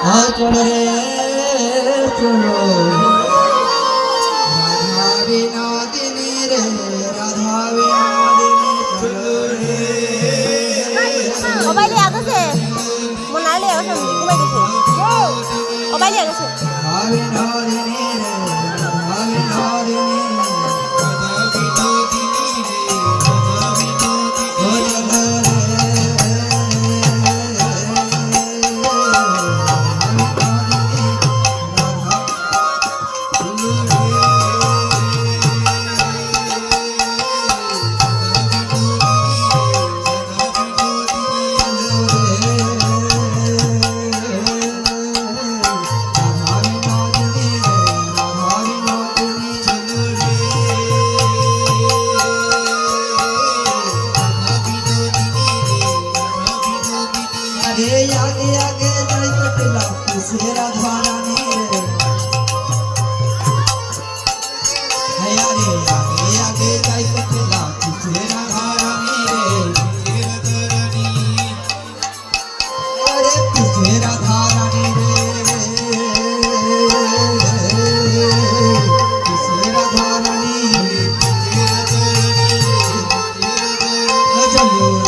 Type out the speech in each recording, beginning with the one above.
চলো রে চলো রাধা বিনোদিনী রে রাধা বিনোদিনী চলো রে মোবাইলে আগছে মনালে আগছে ঘুমাই গেছে মোবাইলে আগছে রাধা বিনোদিনী রে রাধা বিনোদিনী आगे आगे जाई कटला से राधा रानी रे है आगे आगे जाई कटला से राधा रानी रे अरे पीछे राधा रानी रे पीछे राधा रानी चलो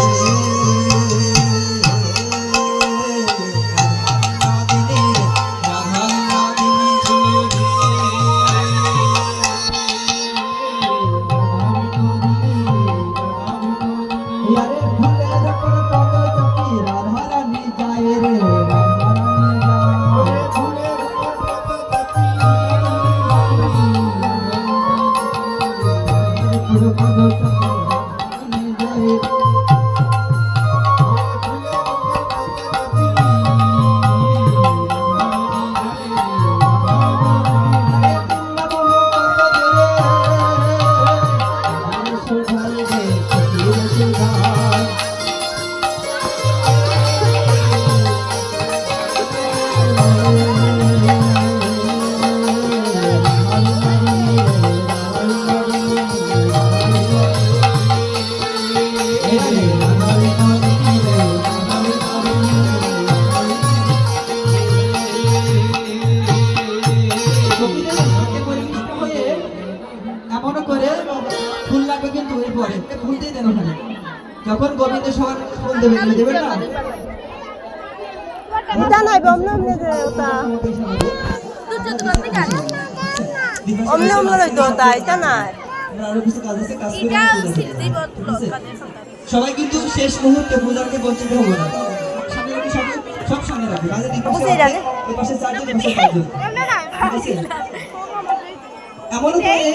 ফুল লাগবে কিন্তু এর পরে ফুল দিয়ে দেন ওখানে যখন গোবিন্দ সবার ফুল দেবে দেবেন না এটা নাই বমনা আমনে যে ওটা অমনে অমনে লইতো ওটা এটা নাই আরো কিছু কাজ আছে কাজ করে সবাই কিন্তু শেষ মুহূর্তে পূজাকে বঞ্চিত হবে না সামনে রাখি সব সামনে রাখি রাজা এই পাশে চারজন এই পাশে চারজন এমন করে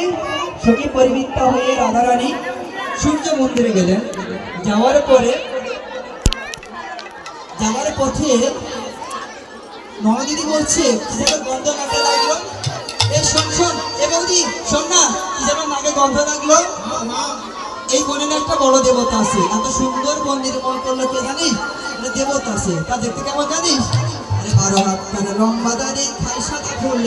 সখী পরিবৃত্ত হয়ে রাধারানী সূর্য মন্দিরে গেলেন যাওয়ার পথে ননদিনী বলছে কি যেন গন্ধ নাকে লাগলো এই শোন এ বৌদি শোন না কি যেন নাকে গন্ধ লাগলো এই বনের একটা বড় দেবতা আছে এত সুন্দর বন নির্মাণ করলো কে জানিস দেবতা আছে তা দেখতে কেমন জানিস আরে 12 হাত লম্বা দাড়ি খাই সাদা ফুল